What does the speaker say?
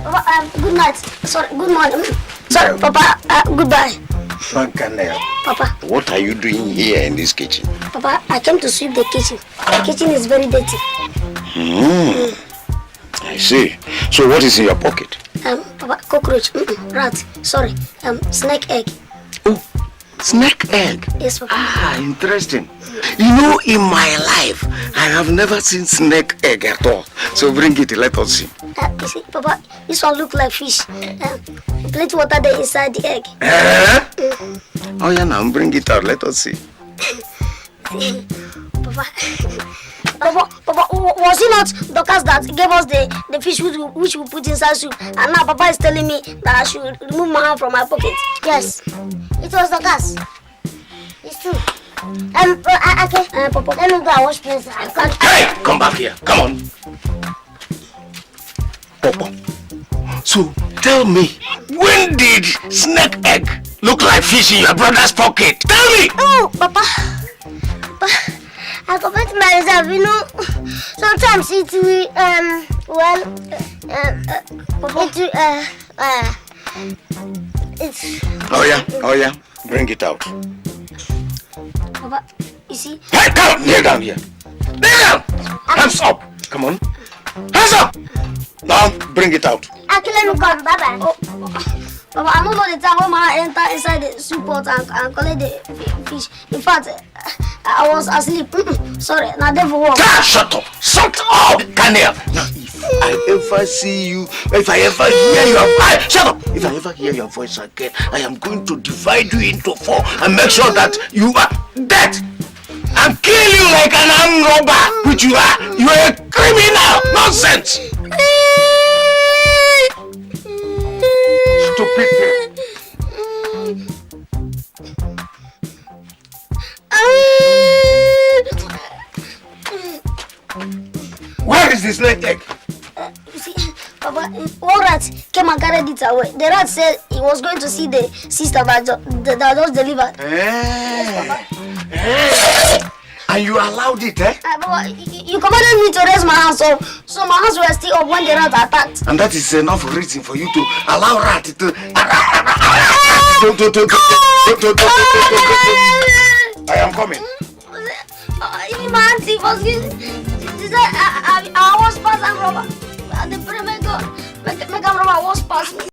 Papa, good night. Sorry, good morning. Sorry, Papa. Goodbye. Canel, Papa. what are you doing here in this kitchen? Papa, I came to sweep the kitchen. The kitchen is very dirty. I see. So what is in your pocket? Papa, cockroach, rat, sorry, snake egg. Oh, snake egg. Yes, Papa. Ah, interesting. You know, in my life, I have never seen snake egg at all. So bring it, let us see. You see, Papa, this one look like fish. Plenty water there inside the egg. Oh yeah, now bring it out, let us see. Papa, was it not Dorcas that gave us the fish which we put inside soup? And now Papa is telling me that I should remove my hand from my pocket. Yes, it was Dorcas. It's true. Okay, Papa, let me go and wash plates. Hey, come back here, come on. Papa, so tell me, when did snake egg look like fish in your brother's pocket? Tell me! Oh, Papa, I commit myself, you know. Sometimes it will, it's... Oh yeah, bring it out. Papa, you see? Hey, come on, kneel down here. Kneel down! Hands up! Come on. Hands up! Now, bring it out. Okay, let me come, bye-bye. Oh, Papa, I don't know the time when I enter inside the soup pot and collect the fish. In fact, I was asleep. Sorry, now therefore walk. Shut up! Shut up! Canel! Now, if I ever see you, if I ever hear your voice, shut up! If I ever hear your voice again, I am going to divide you into 4 and make sure that you are dead and kill you like an armed robber, which you are. You are a criminal! Nonsense! Stupid thing. Where is this snake egg? You see, Papa, one rat came and carried it away. The rat said he was going to see the sister that just delivered. And you allowed it, eh? Papa, you commanded me to raise my hands up, so my hands were still up when the rat attacked. And that is enough reason for you to allow rat to... I am coming. My auntie was... She said I was past and robber. And the make a robber was past me.